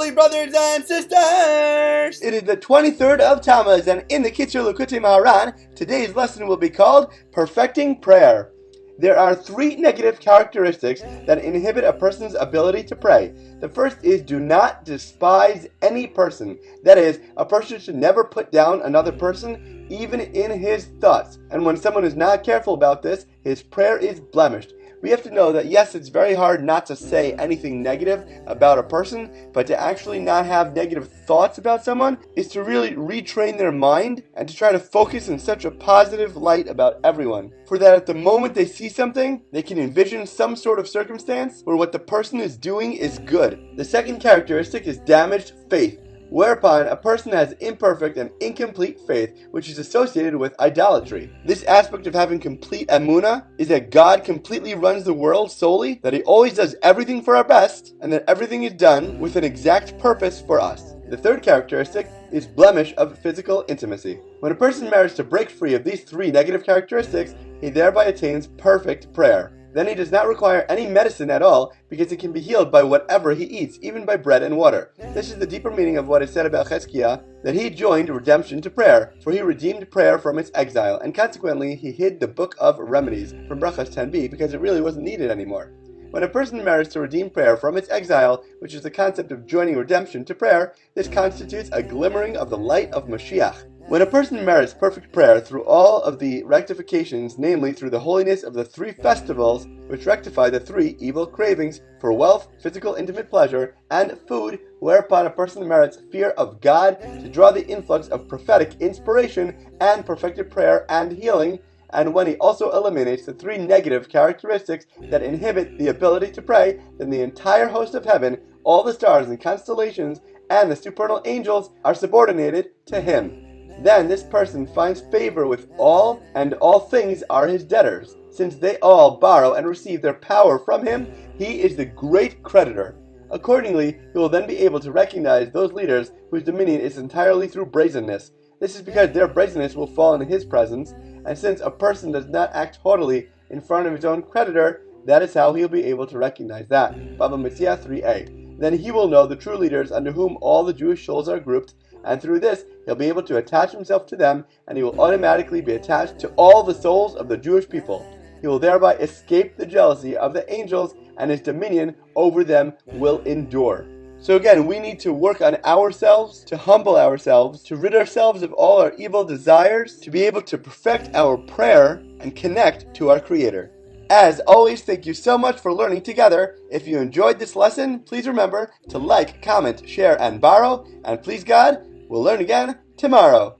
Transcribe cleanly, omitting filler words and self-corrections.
Holy brothers and sisters! It is the 23rd of TAMUZ, and in the Kitzur Likutei Moharan, today's lesson will be called Perfecting Prayer. There are three negative characteristics that inhibit a person's ability to pray. The first is do not despise any person. That is, a person should never put down another person, even in his thoughts. And when someone is not careful about this, his prayer is blemished. We have to know that yes, it's very hard not to say anything negative about a person, but to actually not have negative thoughts about someone is to really retrain their mind and to try to focus in such a positive light about everyone. For that at the moment they see something, they can envision some sort of circumstance where what the person is doing is good. The second characteristic is damaged faith, whereupon a person has imperfect and incomplete faith, which is associated with idolatry. This aspect of having complete emunah is that God completely runs the world solely, that He always does everything for our best, and that everything is done with an exact purpose for us. The third characteristic is blemish of physical intimacy. When a person manages to break free of these three negative characteristics, he thereby attains perfect prayer. Then he does not require any medicine at all, because he can be healed by whatever he eats, even by bread and water. This is the deeper meaning of what is said about Cheskia, that he joined redemption to prayer, for he redeemed prayer from its exile, and consequently he hid the book of remedies from Brachas 10b, because it really wasn't needed anymore. When a person merits to redeem prayer from its exile, which is the concept of joining redemption to prayer, this constitutes a glimmering of the light of Mashiach. When a person merits perfect prayer through all of the rectifications, namely through the holiness of the three festivals, which rectify the three evil cravings for wealth, physical intimate pleasure, and food, whereupon a person merits fear of God to draw the influx of prophetic inspiration and perfected prayer and healing, and when he also eliminates the three negative characteristics that inhibit the ability to pray, then the entire host of heaven, all the stars and constellations, and the supernal angels are subordinated to him. Then this person finds favor with all, and all things are his debtors. Since they all borrow and receive their power from him, he is the great creditor. Accordingly, he will then be able to recognize those leaders whose dominion is entirely through brazenness. This is because their brazenness will fall in his presence, and since a person does not act haughtily in front of his own creditor, that is how he will be able to recognize that. Baba Mitzvah 3a. Then he will know the true leaders under whom all the Jewish souls are grouped, and through this, he'll be able to attach himself to them, and he will automatically be attached to all the souls of the Jewish people. He will thereby escape the jealousy of the angels, and his dominion over them will endure. So again, we need to work on ourselves, to humble ourselves, to rid ourselves of all our evil desires, to be able to perfect our prayer and connect to our Creator. As always, thank you so much for learning together. If you enjoyed this lesson, please remember to like, comment, share, and borrow. And please God, we'll learn again tomorrow.